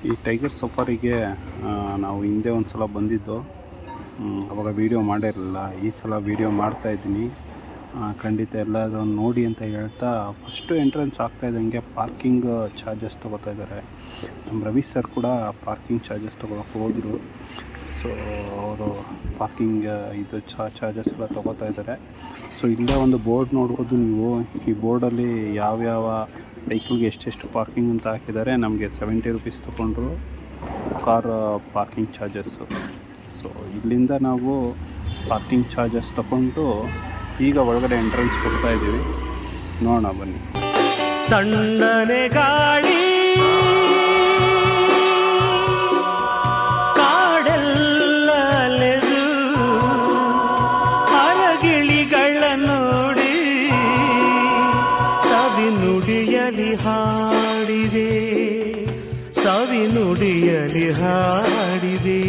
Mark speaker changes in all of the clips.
Speaker 1: ಈ ಟೈಗರ್ ಸಫಾರಿಗೆ ನಾವು ಹಿಂದೆ ಒಂದು ಸಲ ಬಂದಿದ್ದು, ಅವಾಗ ವೀಡಿಯೋ ಮಾಡಿರಲಿಲ್ಲ. ಈ ಸಲ ವೀಡಿಯೋ ಮಾಡ್ತಾಯಿದ್ದೀನಿ. ಖಂಡಿತ ಎಲ್ಲದೂ ನೋಡಿ ಅಂತ ಹೇಳ್ತಾ, ಫಸ್ಟು ಎಂಟ್ರೆನ್ಸ್ ಆಗ್ತಾಯಿದ್ದಂಗೆ ಪಾರ್ಕಿಂಗ್ ಚಾರ್ಜಸ್ ತೊಗೋತಾ ಇದ್ದಾರೆ. ನಮ್ಮ ರವಿ ಸರ್ ಕೂಡ ಪಾರ್ಕಿಂಗ್ ಚಾರ್ಜಸ್ ತೊಗೊಳಕ್ಕೆ ಹೋದರು. ಸೊ ಅವರು ಪಾರ್ಕಿಂಗ್ ಇದು ಚಾರ್ಜಸ್ ಎಲ್ಲ ತೊಗೋತಾ ಇದ್ದಾರೆ. ಸೊ ಇಲ್ಲೇ ಒಂದು ಬೋರ್ಡ್ ನೋಡ್ಬೋದು ನೀವು. ಈ ಬೋರ್ಡಲ್ಲಿ ಯಾವ್ಯಾವ ವೆಹಿಕಲ್ಗೆ ಎಷ್ಟೆಷ್ಟು ಪಾರ್ಕಿಂಗ್ ಅಂತ ಹಾಕಿದ್ದಾರೆ. ನಮಗೆ 70 ರೂಪೀಸ್ ತೊಗೊಂಡ್ರು ಕಾರ್ ಪಾರ್ಕಿಂಗ್ ಚಾರ್ಜಸ್ಸು. ಸೊ ಇಲ್ಲಿಂದ ನಾವು ಪಾರ್ಕಿಂಗ್ ಚಾರ್ಜಸ್ ತಗೊಂಡು ಈಗ ಒಳಗಡೆ ಎಂಟ್ರೆನ್ಸ್ ಕೊಡ್ತಾ ಇದ್ದೀವಿ. ನೋಡೋಣ ಬನ್ನಿ.
Speaker 2: ತಣ್ಣನೆ ಗಾಳಿ ಕಾಡೆಲ್ಲಲೆದು ಹರಗಿಳಿಗಳ ನೋಡಿ ಸವಿ ನುಡಿಯಲಿ ಹಾಡಿದೆ, ಸವಿ ನುಡಿಯಲಿ ಹಾಡಿದೆ.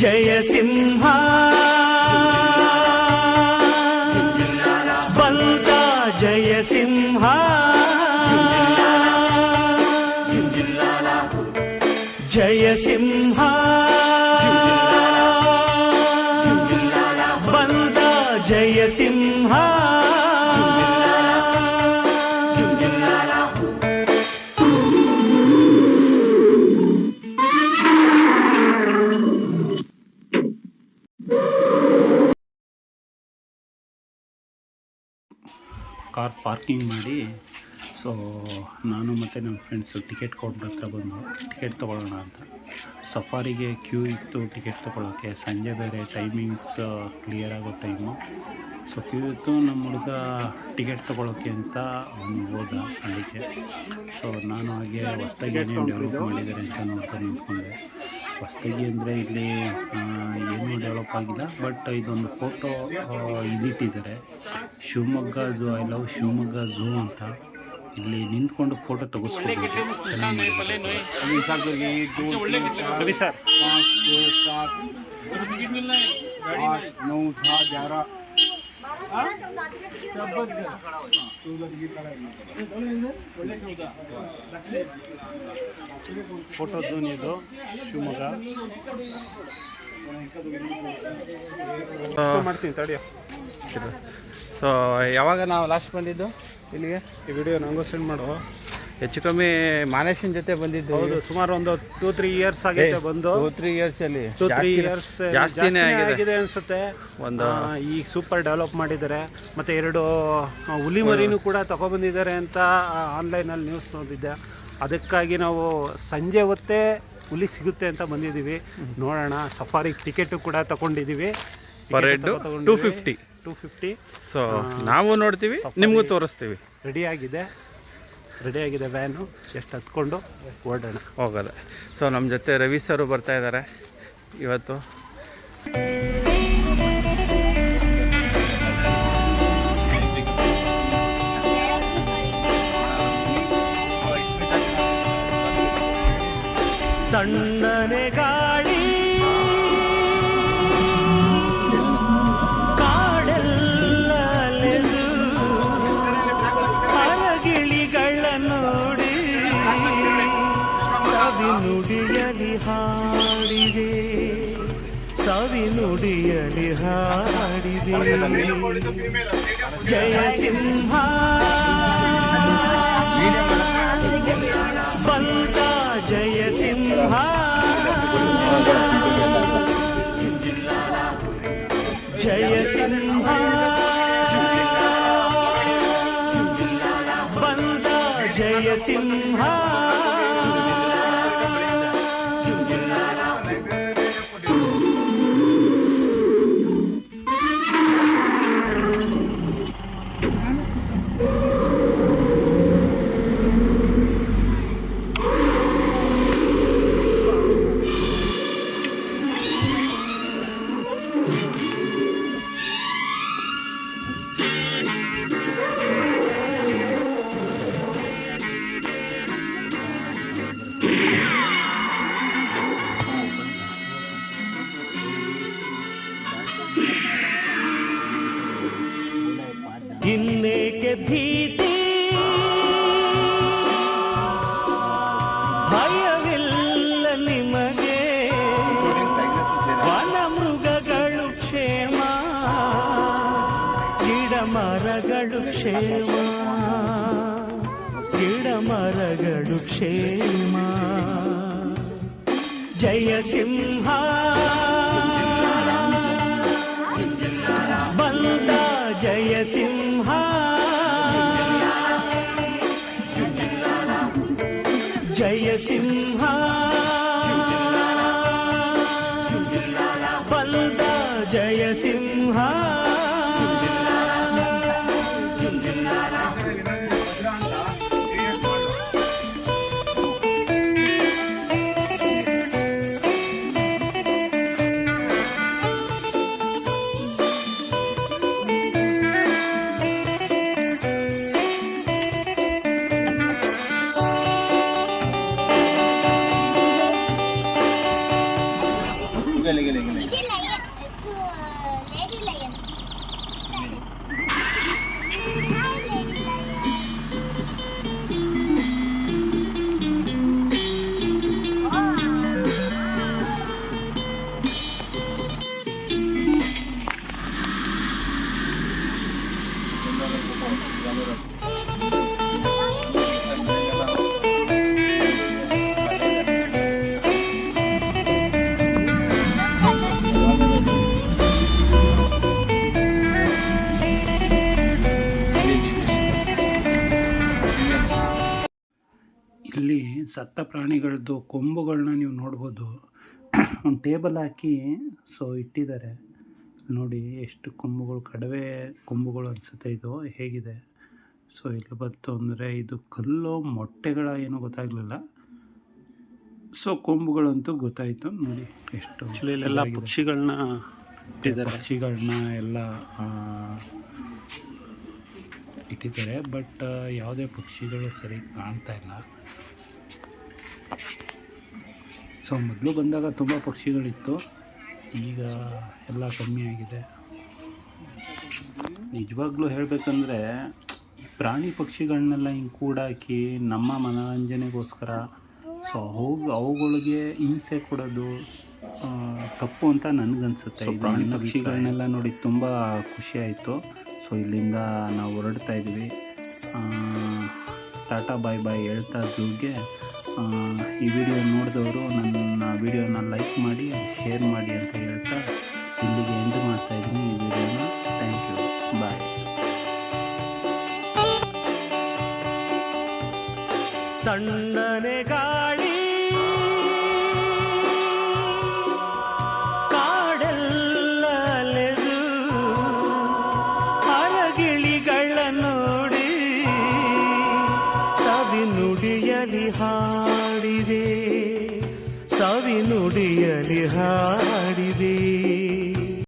Speaker 2: ಜಯ ಸಿಂಹ ಬಂತ, ಜಯ ಸಿಂಹ ಜಯ ಸಿಂಹ ಬಂತ, ಜಯ ಸಿಂಹ.
Speaker 1: ಕಾರ್ ಪಾರ್ಕಿಂಗ್ ಮಾಡಿ, ಸೊ ನಾನು ಮತ್ತು ನಮ್ಮ ಫ್ರೆಂಡ್ಸು ಟಿಕೆಟ್ ಕೌಂಟ್ರ್ ಹತ್ರ ಬಂದು ಟಿಕೆಟ್ ತೊಗೊಳ್ಳೋಣ ಅಂತ. ಸಫಾರಿಗೆ ಕ್ಯೂ ಇತ್ತು ಟಿಕೆಟ್ ತೊಗೊಳ್ಳೋಕ್ಕೆ. ಸಂಜೆ ಬೇರೆ ಟೈಮಿಂಗ್ಸ್ ಕ್ಲಿಯರ್ ಆಗೋ ಟೈಮು. ಸೊ ಕ್ಯೂ ಇತ್ತು. ನಮ್ಮ ಹುಡುಗ ಟಿಕೆಟ್ ತೊಗೊಳ್ಳೋಕ್ಕೆ ಅಂತ ಅವನು ಹೋದ ಅದಕ್ಕೆ. ಸೊ ನಾನು ಹಾಗೆ ಹೊಸ್ದಾಗಿ ಏನೇನು ಡೆವಲಪ್ ಮಾಡಿದ್ದಾರೆ ಅಂತ ನೋಡ್ಕೊಂಡು ನಿಂತ್ಕೊಂಡೆ. ಹೊಸ್ದಾಗಿ ಅಂದರೆ ಇಲ್ಲಿ ಏನೂ ಡೆವಲಪ್ ಆಗಿಲ್ಲ, ಬಟ್ ಇದೊಂದು ಫೋಟೋ ಇದಿಟ್ಟಿದ್ದಾರೆ. Shivamogga zoo, I love Shivamogga zoo ಅಂತ. ಇಲ್ಲಿ ನಿಂತ್ಕೊಂಡು ಫೋಟೋ ತೆಗೆಸ್ಕೊಂಡು ಫೋಟೋ ಝೋನ್ ಇದು ಶಿವಮೊಗ್ಗ. ಮಾಡ್ತೀನಿ ತಡಿಯೋ.
Speaker 3: ಸೊ ಯಾವಾಗ ನಾವು ಲಾಸ್ಟ್ ಬಂದಿದ್ದು ಇಲ್ಲಿಗೆ?
Speaker 1: ಈ ವಿಡಿಯೋ ನನಗೂ ಸೆಂಡ್ ಮಾಡು.
Speaker 3: ಹೆಚ್ಚು ಕಮ್ಮಿ ಮಾನೇಶನ್ ಜೊತೆ ಬಂದಿದ್ದು.
Speaker 1: ಹೌದು, ಸುಮಾರು ಒಂದು 2-3 ಇಯರ್ಸ್ ಆಗೈತೆ ಬಂದು.
Speaker 3: 2-3 ಇಯರ್ಸಲ್ಲಿ
Speaker 1: 2-3 ಇಯರ್ಸ್
Speaker 3: ಜಾಸ್ತಿನೇ
Speaker 1: ಆಗಿದೆ ಅನಿಸುತ್ತೆ. ಒಂದು ಈಗ ಸೂಪರ್ ಡೆವಲಪ್ ಮಾಡಿದ್ದಾರೆ. ಮತ್ತು 2 ಹುಲಿ ಮರಿನೂ ಕೂಡ ತಗೊಬಂದಿದ್ದಾರೆ ಅಂತ ಆನ್ಲೈನಲ್ಲಿ ನ್ಯೂಸ್ ನೋಡಿದ್ದೆ. ಅದಕ್ಕಾಗಿ ನಾವು ಸಂಜೆ ಹೊತ್ತೇ ಹುಲಿ ಸಿಗುತ್ತೆ ಅಂತ ಬಂದಿದ್ದೀವಿ. ನೋಡೋಣ. ಸಫಾರಿ ಟಿಕೆಟು ಕೂಡ ತಗೊಂಡಿದ್ದೀವಿ.
Speaker 3: Per head 250. ಸೊ ನಾವು ನೋಡ್ತೀವಿ, ನಿಮಗೂ ತೋರಿಸ್ತೀವಿ.
Speaker 1: ರೆಡಿಯಾಗಿದೆ ವ್ಯಾನು. ಎಷ್ಟು ಹತ್ಕೊಂಡು ಓಡೋಣ,
Speaker 3: ಹೋಗೋದು. ಸೊ ನಮ್ಮ ಜೊತೆ ರವಿ ಸರು ಬರ್ತಾ ಇದ್ದಾರೆ ಇವತ್ತು.
Speaker 2: ತಣ್ಣನೆ ಗಾಳಿ ನುಡಿಯಲಿ ಹಾಡಿದೆ, ಸವಿ ನುಡಿಯಲಿ ಹಾಡಿದೆ. ಜಯ ಸಿಂಹ ಬಂತ, ಜಯ ಸಿಂಹ ಜಯ ಸಿಂಹ ಬಂತ, ಜಯ ಸಿಂಹ. ಇನ್ನೇಕೆ ಭೀತಿ ಭಯ ಮರಗಳು ಕ್ಷೇಮ, ಗಿಡ ಮರಗಳು ಕ್ಷೇಮ. ಜಯ ಸಿಂಹ ಬಂದ, ಜಯ ಸಿಂಹ ಜಯ ಸಿಂಹ ಬಂದ, ಜಯ ಸಿಂಹ.
Speaker 1: ಇಲ್ಲಿ ಸತ್ತ ಪ್ರಾಣಿಗಳದ್ದು ಕೊಂಬುಗಳನ್ನ ನೀವು ನೋಡ್ಬೋದು. ಒಂದು ಟೇಬಲ್ ಹಾಕಿ ಇಟ್ಟಿದ್ದಾರೆ ನೋಡಿ. ಎಷ್ಟು ಕೊಂಬುಗಳು, ಕಡವೆ ಕೊಂಬುಗಳು ಅನಿಸುತ್ತೆ ಇದು. ಹೇಗಿದೆ ಇಲ್ಲಿ ಬಂತು ಅಂದರೆ ಇದು ಕಲ್ಲು ಮೊಟ್ಟೆಗಳ ಏನೋ ಗೊತ್ತಾಗಲಿಲ್ಲ. ಕೊಂಬುಗಳಂತೂ ಗೊತ್ತಾಯಿತು ನೋಡಿ. ಎಷ್ಟು ಎಲ್ಲ ಪಕ್ಷಿಗಳನ್ನ ಇಟ್ಟಿದ್ದಾರೆ, ಪಕ್ಷಿಗಳನ್ನ ಎಲ್ಲ ಇಟ್ಟಿದ್ದಾರೆ. ಬಟ್ ಯಾವುದೇ ಪಕ್ಷಿಗಳು ಸರಿ ಕಾಣ್ತಾ ಇಲ್ಲ. ಮೊದಲು ಬಂದಾಗ ತುಂಬ ಪಕ್ಷಿಗಳಿತ್ತು, ಈಗ ಎಲ್ಲ ಕಮ್ಮಿ ಆಗಿದೆ. ನಿಜವಾಗ್ಲೂ ಹೇಳಬೇಕಂದ್ರೆ ಪ್ರಾಣಿ ಪಕ್ಷಿಗಳನ್ನೆಲ್ಲ ಹಿಂಗೆ ಕೂಡಾಕಿ ನಮ್ಮ ಮನೋರಂಜನೆಗೋಸ್ಕರ ಅವುಗಳಿಗೆ ಹಿಂಸೆ ಕೊಡೋದು ತಪ್ಪು ಅಂತ ನನಗನ್ಸುತ್ತೆ. ಪ್ರಾಣಿ ಪಕ್ಷಿಗಳನ್ನೆಲ್ಲ ನೋಡಿ ತುಂಬ ಖುಷಿ ಆಯಿತು. ಇಲ್ಲಿಂದ ನಾವು ಹೊರಡ್ತಾ ಇದ್ವಿ. ಟಾಟಾ ಬಾಯ್ ಬಾಯ್ ಹೇಳ್ತಾ ಝೂಗೆ. ಈ ವಿಡಿಯೋ ನೋಡಿದವರು ನನ್ನ ವಿಡಿಯೋನ ಲೈಕ್ ಮಾಡಿ, ಶೇರ್ ಮಾಡಿ ಅಂತ ಹೇಳ್ತಾ ಇಲ್ಲಿಗೆ ಎಂಡ್ ಮಾಡ್ತಾಯಿದ್ದೀನಿ ಈ ವಿಡಿಯೋನ. ಥ್ಯಾಂಕ್ ಯು, ಬಾಯ್.
Speaker 2: ತಣ್ಣನೆ ಗಾಳಿ ಕಾಡೆಲ್ಲಲೆದು ಹಳಗಿಳಿಗಳ ನೋಡಿ ಸವಿನುಡಿಯಲಿ ಹಾಡಿದೆ, ಸವಿನುಡಿಯಲಿ ಹಾಡಿದೆ.